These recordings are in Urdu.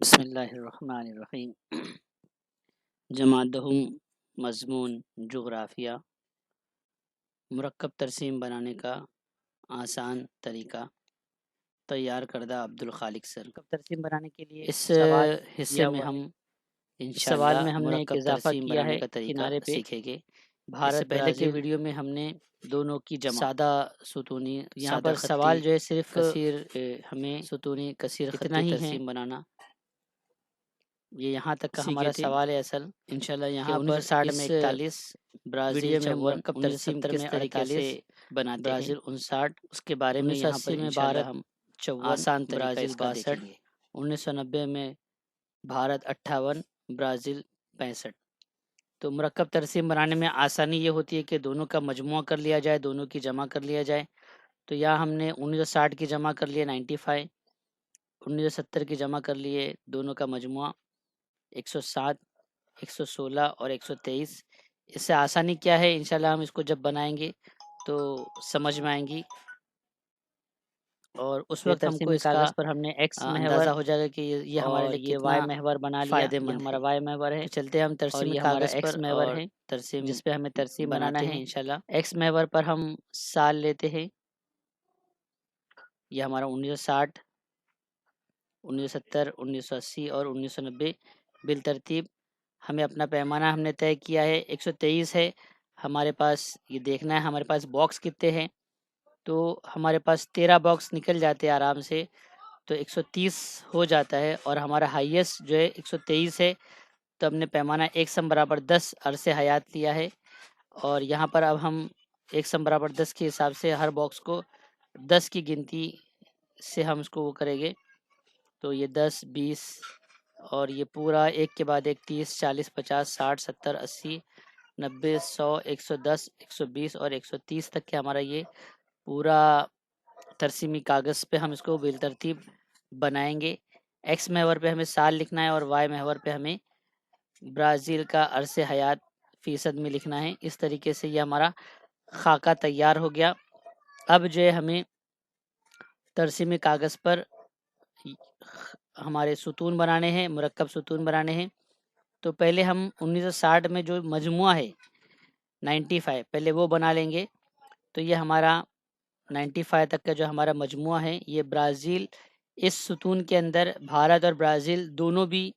بسم اللہ الرحمن الرحیم۔ جمادہم مضمون جغرافیہ، مرکب ترسیم بنانے کا آسان طریقہ، تیار کردہ عبدالخالق سر۔ مرکب ترسیم بنانے کے لیے اس حصے میں ہم سوال میں انشاءاللہ ہم نے ایک مرکب اضافہ ترسیم کیا بنانے ہے کا طریقہ کنارے پہ سیکھیں گے۔ اس سے بھارت پہلے کے برازیل۔ ویڈیو میں ہم نے دونوں کی جمع سادہ ستونی یہاں سادہ پر خطی سوال جو ہے صرف کثیر ہمیں ستونی کثیر اتنا خطی ہی ہے، ترسیم بنانا، یہ یہاں تک کا سیکھے ہمارا تھے سوال ہے اصل انشاءاللہ۔ کہ یہاں پر 1960 میں اس 41 برازیل ویڈیو میں ہم 54 مرکب ترسیم 1970 کس میں طریقے 48 سے بناتے ہیں، برازیل 59 اس کے بارے میں یہاں پر 1980 میں انشاءاللہ بھارت ہم 54 آسان طریقہ برازیل اس کا 62 دیکھیں گے۔ 1990 میں بھارت 58 برازیل 65۔ تو مرکب ترسیم بنانے میں آسانی یہ ہوتی ہے کہ دونوں کا مجموعہ کر لیا جائے، دونوں کی جمع کر لیا جائے۔ تو یہاں ہم نے 1960 کی جمع کر لیے 95، 1970 کی جمع کر لیے، دونوں کا مجموعہ 107، 116 اور 123۔ اس سے آسانی کیا ہے، انشاءاللہ ہم اس کو جب بنائیں گے تو سمجھ میں آئیں گی، اور اس وقت ہم کو ترسیمی اس کا کاغذ پر ہم نے ایکس محور اندازہ ہو جائے گا کہ یہ ہمارے اور لیے یہ کتنا وائی محور بنا لیا، فائدہ یہ مند ہمارا ہے۔ وائی محور ہے تو چلتے ہیں ہم اور ترسیمی یہ ہمارا کاغذ ایکس پر محور اور ہے ترسیم جس پہ ہمیں ترسیم بنانا بناتے ہے۔ ہیں انشاءاللہ۔ ایکس محور پر ہم سال لیتے ہیں، یہ ہمارا 1960، 1970، 1980 اور 1990 بالترتیب ہمیں اپنا پیمانہ ہم نے طے کیا ہے 123 ہے ہمارے پاس۔ یہ دیکھنا ہے ہمارے پاس باکس کتنے ہیں، تو ہمارے پاس 13 باکس نکل جاتے ہیں آرام سے، تو 130 ہو جاتا ہے، اور ہمارا ہائیسٹ جو ہے 123 ہے۔ تو ہم نے پیمانہ 1 سم برابر 10 عرص حیات لیا ہے، اور یہاں پر اب ہم 1 سم برابر 10 کے حساب سے ہر باکس کو 10 کی گنتی سے ہم اس کو وہ کریں گے۔ تو یہ 10، 20 اور یہ پورا ایک کے بعد ایک 30، 40، 50، 60، 70، 80، 90، 100، 110، 120 اور 130 تک کے ہمارا یہ پورا ترسیمی کاغذ پہ ہم اس کو بالترتیب بنائیں گے۔ ایکس محور پہ ہمیں سال لکھنا ہے، اور وائی محور پہ ہمیں برازیل کا عرص حیات فیصد میں لکھنا ہے۔ اس طریقے سے یہ ہمارا خاکہ تیار ہو گیا۔ اب جو ہے ہمیں ترسیمی کاغذ پر ہمارے ستون بنانے ہیں، مرکب ستون بنانے ہیں۔ تو پہلے ہم 1960 میں جو مجموعہ ہے 95 پہلے وہ بنا لیں گے۔ تو یہ ہمارا 95 تک کا جو ہمارا مجموعہ ہے، یہ برازیل اس ستون کے اندر بھارت اور برازیل دونوں بھی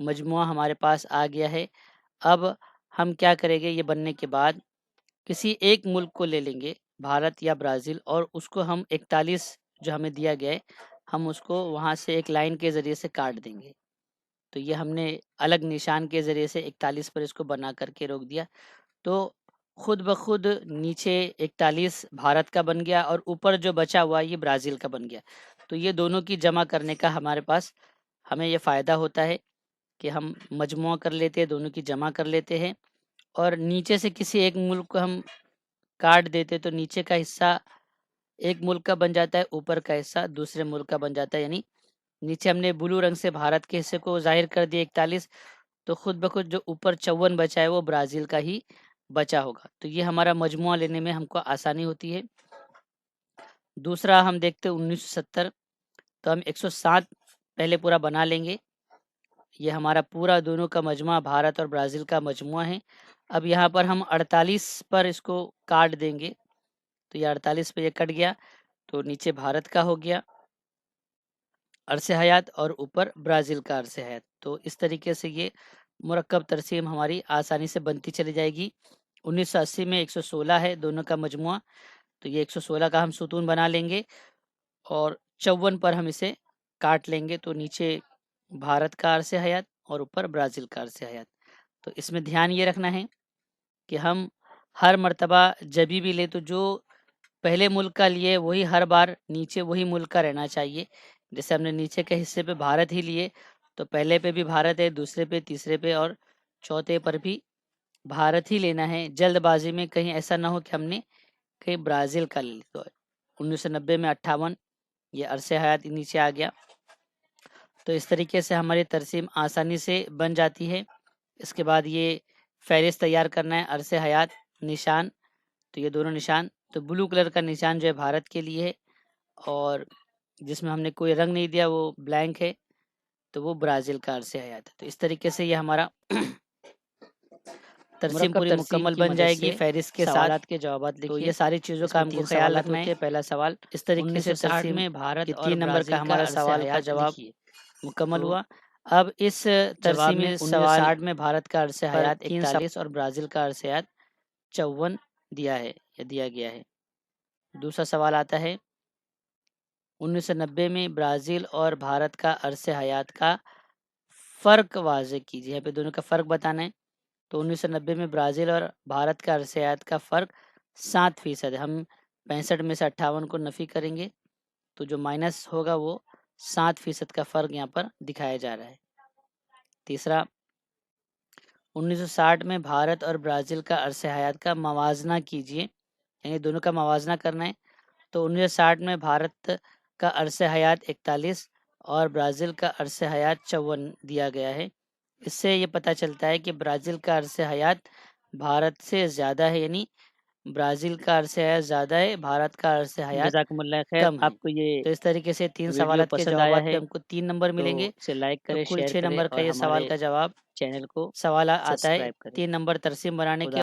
مجموعہ ہمارے پاس آ گیا ہے۔ اب ہم کیا کریں گے، یہ بننے کے بعد کسی ایک ملک کو لے لیں گے، بھارت یا برازیل، اور اس کو ہم 41 جو ہمیں دیا گیا ہے، ہم اس کو وہاں سے ایک لائن کے ذریعے سے کاٹ دیں گے۔ تو یہ ہم نے الگ نشان کے ذریعے سے 41 پر اس کو بنا کر کے روک دیا، تو خود بخود نیچے 41 بھارت کا بن گیا، اور اوپر جو بچا ہوا یہ برازیل کا بن گیا۔ تو یہ دونوں کی جمع کرنے کا ہمارے پاس ہمیں یہ فائدہ ہوتا ہے کہ ہم مجموعہ کر لیتے ہیں، دونوں کی جمع کر لیتے ہیں، اور نیچے سے کسی ایک ملک کو ہم کاٹ دیتے تو نیچے کا حصہ ایک ملک کا بن جاتا ہے، اوپر کا حصہ دوسرے ملک کا بن جاتا ہے۔ یعنی نیچے ہم نے بلو رنگ سے بھارت کے حصے کو ظاہر کر دیا 41، تو خود بخود جو اوپر 54 بچا ہے وہ برازیل کا ہی بچا ہوگا۔ تو یہ ہمارا مجموعہ لینے میں ہم کو آسانی ہوتی ہے۔ دوسرا ہم دیکھتے 1970، تو ہم 107 پہلے پورا بنا لیں گے۔ یہ ہمارا پورا دونوں کا مجموعہ بھارت اور برازیل کا مجموعہ ہے۔ اب یہاں پر ہم 48 پر اس کو کاٹ دیں گے، تو یہ 48 پہ یہ کٹ گیا، تو نیچے بھارت کا ہو گیا عرص حیات، اور اوپر برازیل کا عرص حیات۔ تو اس طریقے سے یہ مرکب ترسیم ہماری آسانی سے بنتی چلی جائے گی۔ 1980 میں 116 ہے دونوں کا مجموعہ، تو یہ 116 کا ہم ستون بنا لیں گے، اور 54 پر ہم اسے کاٹ لیں گے، تو نیچے بھارت کا عرص حیات اور اوپر برازیل کا عرص حیات۔ تو اس میں دھیان یہ رکھنا ہے کہ ہم ہر مرتبہ جبھی بھی لیں تو جو پہلے ملک کا لیے وہی ہر بار نیچے وہی ملک کا رہنا چاہیے۔ جیسے ہم نے نیچے کے حصے پہ بھارت ہی لیے، تو پہلے پہ بھی بھارت ہے، دوسرے پہ، تیسرے پہ اور چوتھے پر بھی بھارت ہی لینا ہے۔ جلد بازی میں کہیں ایسا نہ ہو کہ ہم نے کہیں برازیل کا لے لی۔ تو 1990 میں 58 یہ عرص حیات نیچے آ گیا۔ تو اس طریقے سے ہماری ترسیم آسانی سے بن جاتی ہے۔ اس کے بعد یہ فہرست تیار کرنا ہے، عرص حیات، نشان، تو یہ دونوں نشان، تو بلو کلر کا نشان جو ہے بھارت کے لیے ہے، اور جس میں ہم نے کوئی رنگ نہیں دیا وہ بلینک ہے، تو وہ برازیل کا عرص حیات ہے۔ تو اس طریقے سے یہ ہمارا ترسیم مرکب پوری ترسیم مکمل کی بن مدد جائے گی سے فہرست کے ساتھ۔ سوالات کے جوابات تو لکھیے۔ یہ ساری چیزوں اس کا میں ہم کو 3 خیال سوالات رکھنا ہوتے ہے۔ ہیں۔ پہلا سوال اس طریقے سے 1960 ترسیم میں بھارت کہ اور 3 نمبر برازیل کا ہمارا عرص سوال کا حیات جواب لکھیے۔ مکمل تو ہوا۔ اب اس جواب ترسیم میں سوال 1960 میں بھارت کا عرص پر حیات 3 41 اور برازیل کا عرص حیات 54 دیا ہے یا دیا گیا ہے۔ دوسرا سوال آتا ہے 1990 میں برازیل اور بھارت کا عرص حیات کا فرق واضح کیجیے۔ یہاں پہ دونوں کا فرق بتانا ہے۔ تو 1990 میں برازیل اور بھارت کا عرص حیات کا فرق 7% ہے۔ ہم 65 میں سے 58 کو نفی کریں گے تو جو مائنس ہوگا وہ 7% کا فرق یہاں پر دکھایا جا رہا ہے۔ تیسرا 1960 میں بھارت اور برازیل کا عرص حیات کا موازنہ کیجیے، یعنی دونوں کا موازنہ کرنا ہے۔ تو 1960 میں بھارت کا عرص حیات 41 اور برازیل کا عرص حیات 54 دیا گیا ہے۔ اس سے یہ پتہ چلتا ہے کہ برازیل کا عرص حیات بھارت سے زیادہ ہے، یعنی برازیل کا عرص حیات زیادہ ہے، بھارت کا عرص حیات جزاکم اللہ خیر۔ کم ہے۔ آپ کو یہ تو اس طریقے سے 3 ویڈیو سوالات کے پسند آیا جوابات پہ ہے ہم کو 3 نمبر تو ملیں گے۔ اسے لائک تو کریں، کل شیئر 6 کریں نمبر کا اور یہ سوال ہمارے کا جواب چینل کو سوال آتا ہے سبسکرائب کریں۔ 3 نمبر ترسیم بنانے خدا کے